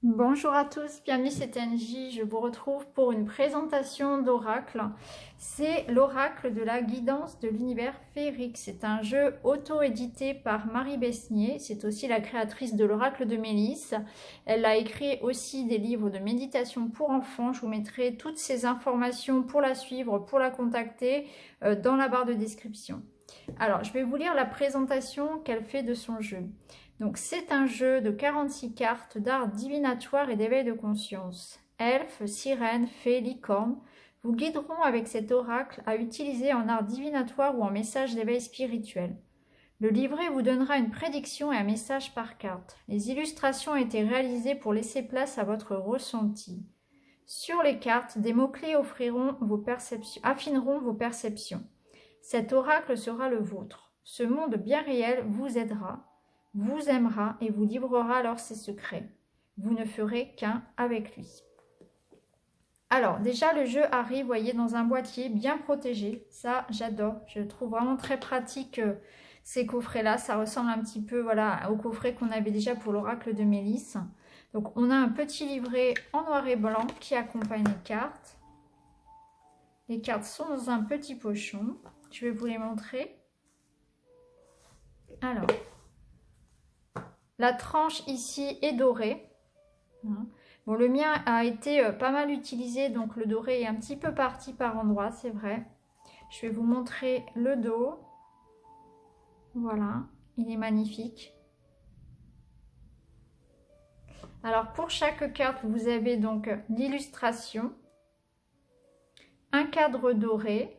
Bonjour à tous, bienvenue c'est NJ, je vous retrouve pour une présentation d'oracle. C'est l'oracle de la guidance de l'univers féerique. C'est un jeu auto-édité par Marie Besnier, c'est aussi la créatrice de l'oracle de Mélisse. Elle a écrit aussi des livres de méditation pour enfants. Je vous mettrai toutes ces informations pour la suivre, pour la contacter dans la barre de description. Alors, je vais vous lire la présentation qu'elle fait de son jeu. Donc, c'est un jeu de 46 cartes d'art divinatoire et d'éveil de conscience. Elfes, sirènes, fées, licornes vous guideront avec cet oracle à utiliser en art divinatoire ou en message d'éveil spirituel. Le livret vous donnera une prédiction et un message par carte. Les illustrations ont été réalisées pour laisser place à votre ressenti. Sur les cartes, des mots-clés affineront vos perceptions. Cet oracle sera le vôtre. Ce monde bien réel vous aidera, vous aimera et vous livrera alors ses secrets. Vous ne ferez qu'un avec lui. Alors, déjà, le jeu arrive, voyez, dans un boîtier bien protégé. Ça, j'adore. Je trouve vraiment très pratique ces coffrets-là. Ça ressemble un petit peu, voilà, au coffret qu'on avait déjà pour l'oracle de Mélisse. Donc, on a un petit livret en noir et blanc qui accompagne les cartes. Les cartes sont dans un petit pochon. Je vais vous les montrer. Alors, la tranche ici est dorée. Bon, le mien a été pas mal utilisé, donc le doré est un petit peu parti par endroits, c'est vrai. Je vais vous montrer le dos. Voilà, il est magnifique. Alors, pour chaque carte, vous avez donc l'illustration, un cadre doré,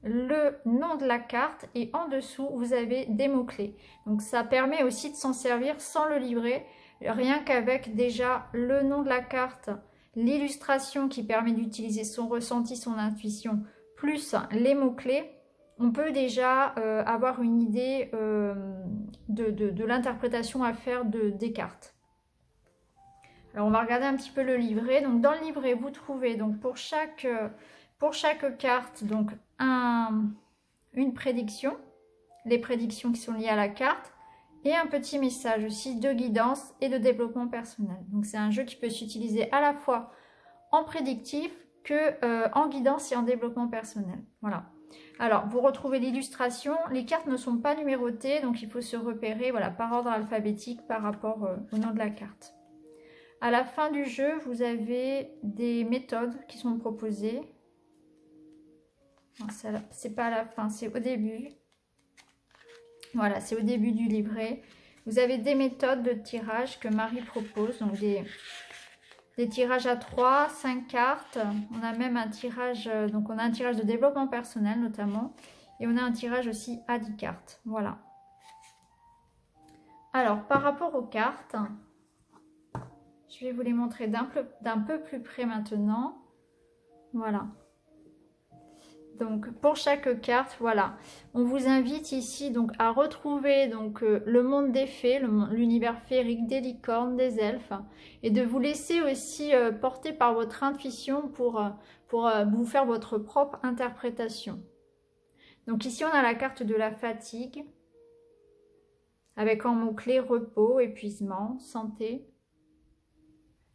le nom de la carte et en dessous, vous avez des mots-clés. Donc, ça permet aussi de s'en servir sans le livret. Rien qu'avec déjà le nom de la carte, l'illustration qui permet d'utiliser son ressenti, son intuition, plus les mots-clés, on peut déjà avoir une idée de l'interprétation à faire des cartes. Alors on va regarder un petit peu le livret. Donc dans le livret, vous trouvez donc pour chaque carte donc une prédiction, les prédictions qui sont liées à la carte, et un petit message aussi de guidance et de développement personnel. Donc c'est un jeu qui peut s'utiliser à la fois en prédictif que en guidance et en développement personnel. Voilà. Alors vous retrouvez l'illustration, les cartes ne sont pas numérotées, donc il faut se repérer voilà, par ordre alphabétique par rapport au nom de la carte. À la fin du jeu, vous avez des méthodes qui sont proposées. C'est pas à la fin, c'est au début. Voilà, c'est au début du livret. Vous avez des méthodes de tirage que Marie propose. Donc des tirages à 3, 5 cartes. On a même un tirage, donc on a un tirage de développement personnel notamment. Et on a un tirage aussi à 10 cartes. Voilà. Alors, par rapport aux cartes, je vais vous les montrer d'un peu plus près maintenant. Voilà. Donc pour chaque carte, voilà, on vous invite ici donc à retrouver donc le monde des fées, l'univers féerique, des licornes, des elfes, et de vous laisser aussi porter par votre intuition pour vous faire votre propre interprétation. Donc ici on a la carte de la fatigue, avec en mots-clés repos, épuisement, santé.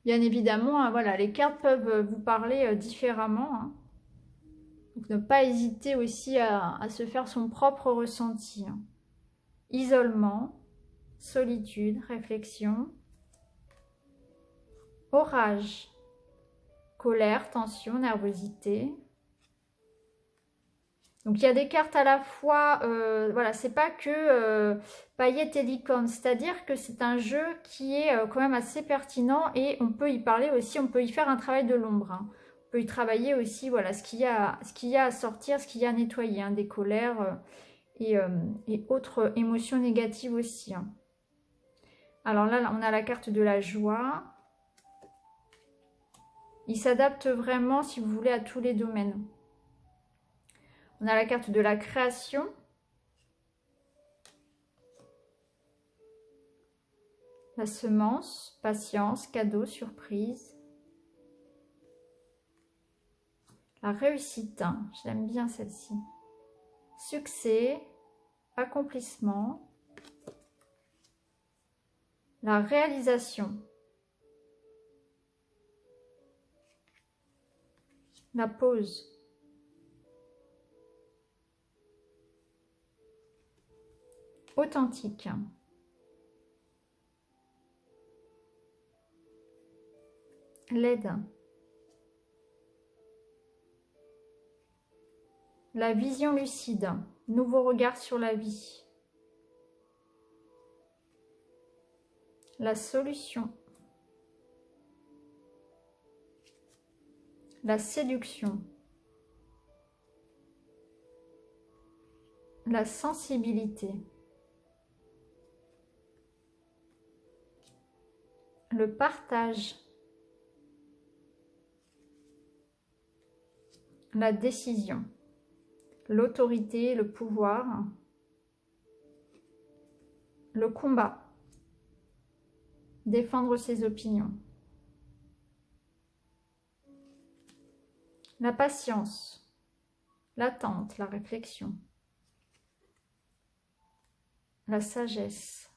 Bien évidemment, hein, voilà, les cartes peuvent vous parler différemment, hein. Donc ne pas hésiter aussi à se faire son propre ressenti. Isolement, solitude, réflexion, orage, colère, tension, nervosité. Donc il y a des cartes à la fois, voilà, c'est pas que paillettes et licornes, c'est-à-dire que c'est un jeu qui est quand même assez pertinent et on peut y parler aussi, on peut y faire un travail de l'ombre, hein. On peut y travailler aussi, voilà, ce qu'il y a à sortir, ce qu'il y a à nettoyer, hein, des colères et autres émotions négatives aussi, hein. Alors là, on a la carte de la joie. Il s'adapte vraiment, si vous voulez, à tous les domaines. On a la carte de la création. La semence, patience, cadeau, surprise. La réussite, hein, j'aime bien celle-ci. Succès, accomplissement. La réalisation. La pause. Authentique. L'aide. La vision lucide. Nouveau regard sur la vie. La solution. La séduction. La sensibilité. Le partage. La décision. L'autorité, le pouvoir. Le combat. Défendre ses opinions. La patience. L'attente, la réflexion. La sagesse.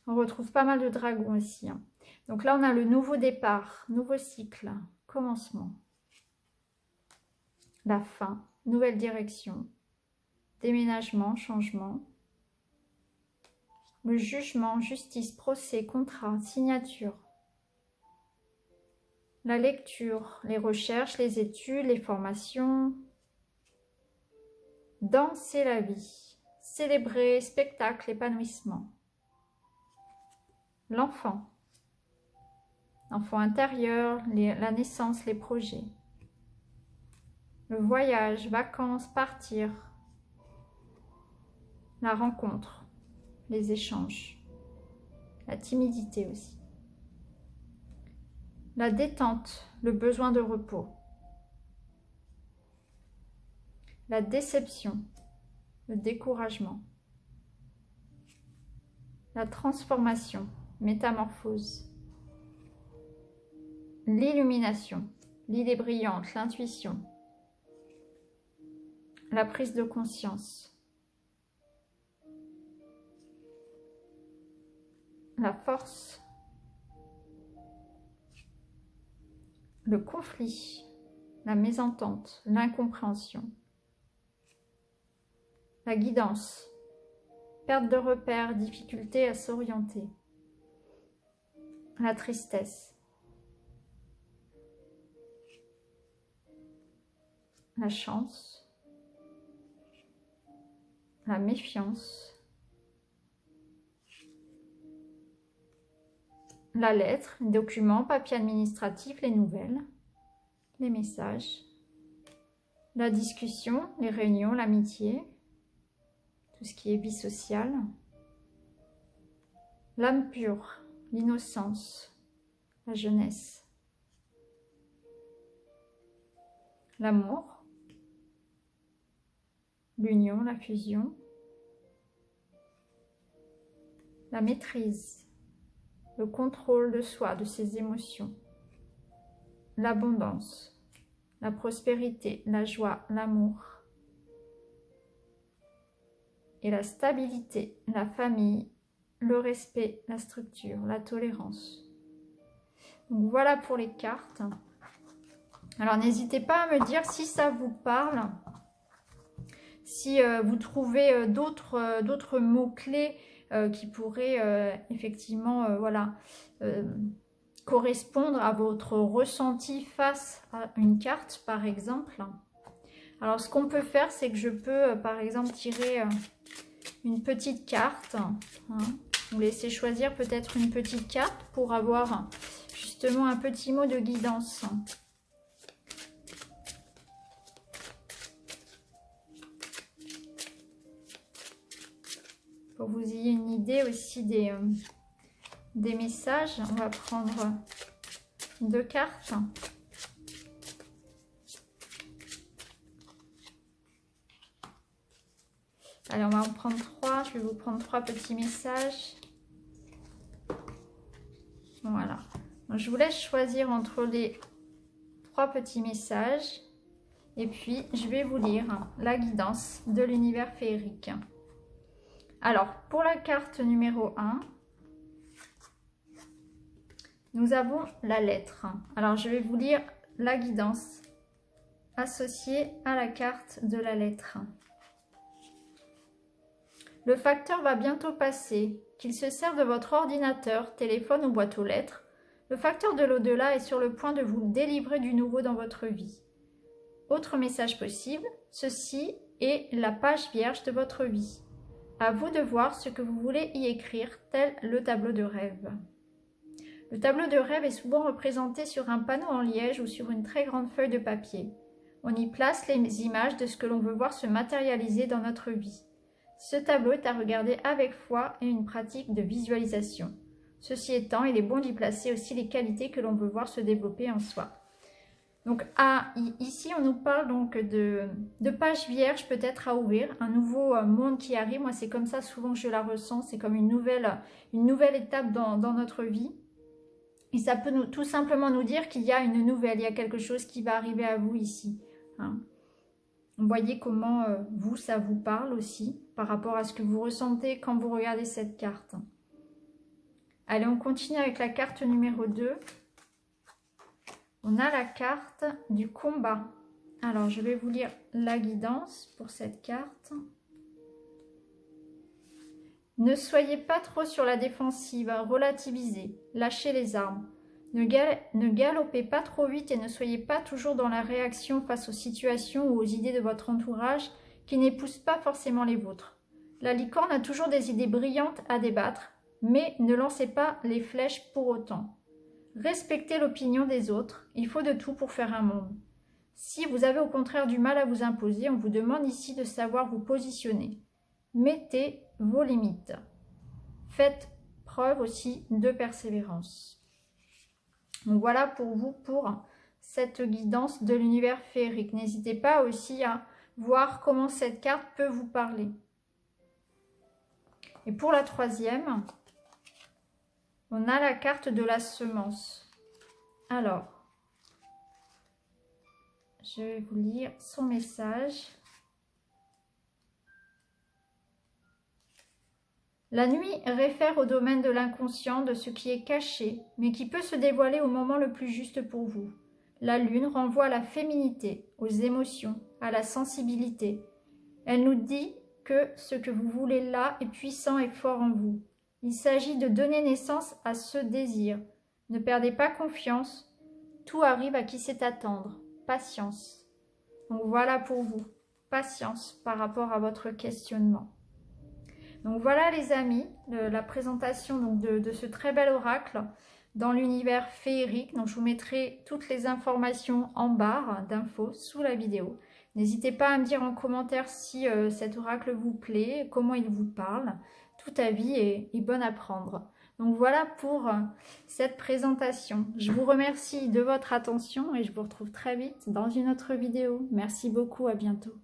On retrouve pas mal de dragons ici. Donc là, on a le nouveau départ, nouveau cycle, commencement. La fin, nouvelle direction, déménagement, changement. Le jugement, justice, procès, contrat, signature. La lecture, les recherches, les études, les formations. Danser la vie, célébrer, spectacle, épanouissement. L'enfant. L'enfant intérieur, la naissance, les projets. Le voyage, vacances, partir. La rencontre, les échanges. La timidité aussi. La détente, le besoin de repos. La déception, le découragement. La transformation, métamorphose. L'illumination, l'idée brillante, l'intuition. La prise de conscience. La force. Le conflit, la mésentente, l'incompréhension. La guidance, perte de repères, difficulté à s'orienter. La tristesse. La chance. La méfiance. La lettre, les documents, papier administratif, les nouvelles, les messages. La discussion, les réunions, l'amitié. Tout ce qui est vie sociale. L'âme pure, l'innocence, la jeunesse. L'amour, l'union, la fusion. La maîtrise, le contrôle de soi, de ses émotions. L'abondance, la prospérité, la joie, l'amour. Et la stabilité, la famille, le respect, la structure, la tolérance. Donc voilà pour les cartes. Alors n'hésitez pas à me dire si ça vous parle, si vous trouvez d'autres mots-clés qui pourraient effectivement voilà, correspondre à votre ressenti face à une carte par exemple. Alors ce qu'on peut faire, c'est que je peux par exemple tirer une petite carte, hein. Vous laissez choisir peut-être une petite carte pour avoir justement un petit mot de guidance. Pour que vous ayez une idée aussi des messages. On va prendre 2 cartes. Allez, on va en prendre 3. Je vais vous prendre 3 petits messages. Voilà. Donc, je vous laisse choisir entre les 3 petits messages. Et puis, je vais vous lire la guidance de l'univers féerique. Alors, pour la carte numéro 1, nous avons la lettre. Alors, je vais vous lire la guidance associée à la carte de la lettre. Le facteur va bientôt passer. Qu'il se serve de votre ordinateur, téléphone ou boîte aux lettres, le facteur de l'au-delà est sur le point de vous délivrer du nouveau dans votre vie. Autre message possible, ceci est la page vierge de votre vie. À vous de voir ce que vous voulez y écrire, tel le tableau de rêve. Le tableau de rêve est souvent représenté sur un panneau en liège ou sur une très grande feuille de papier. On y place les images de ce que l'on veut voir se matérialiser dans notre vie. Ce tableau est à regarder avec foi et une pratique de visualisation. Ceci étant, il est bon d'y placer aussi les qualités que l'on veut voir se développer en soi. Donc ici, on nous parle donc de page vierge peut-être à ouvrir, un nouveau monde qui arrive. Moi, c'est comme ça souvent que je la ressens, c'est comme une nouvelle étape dans notre vie. Et ça peut tout simplement nous dire qu'il y a une nouvelle, il y a quelque chose qui va arriver à vous ici. Hein. Vous voyez comment ça vous parle aussi par rapport à ce que vous ressentez quand vous regardez cette carte. Allez, on continue avec la carte numéro 2. On a la carte du combat. Alors, je vais vous lire la guidance pour cette carte. Ne soyez pas trop sur la défensive, relativisez, lâchez les armes. Ne galopez pas trop vite et ne soyez pas toujours dans la réaction face aux situations ou aux idées de votre entourage qui n'épousent pas forcément les vôtres. La licorne a toujours des idées brillantes à débattre, mais ne lancez pas les flèches pour autant. Respectez l'opinion des autres, il faut de tout pour faire un monde. Si vous avez au contraire du mal à vous imposer, on vous demande ici de savoir vous positionner. Mettez vos limites. Faites preuve aussi de persévérance. Donc voilà pour vous pour cette guidance de l'univers féerique. N'hésitez pas aussi à voir comment cette carte peut vous parler. Et pour la troisième, on a la carte de la semence. Alors, je vais vous lire son message. La nuit réfère au domaine de l'inconscient, de ce qui est caché, mais qui peut se dévoiler au moment le plus juste pour vous. La lune renvoie à la féminité, aux émotions, à la sensibilité. Elle nous dit que ce que vous voulez là est puissant et fort en vous. Il s'agit de donner naissance à ce désir. Ne perdez pas confiance, tout arrive à qui sait attendre. Patience. Donc voilà pour vous, patience par rapport à votre questionnement. Donc voilà les amis, la présentation donc de ce très bel oracle dans l'univers féerique. Donc je vous mettrai toutes les informations en barre d'infos sous la vidéo. N'hésitez pas à me dire en commentaire si cet oracle vous plaît, comment il vous parle. Tout avis est bon à prendre. Donc voilà pour cette présentation. Je vous remercie de votre attention et je vous retrouve très vite dans une autre vidéo. Merci beaucoup, à bientôt.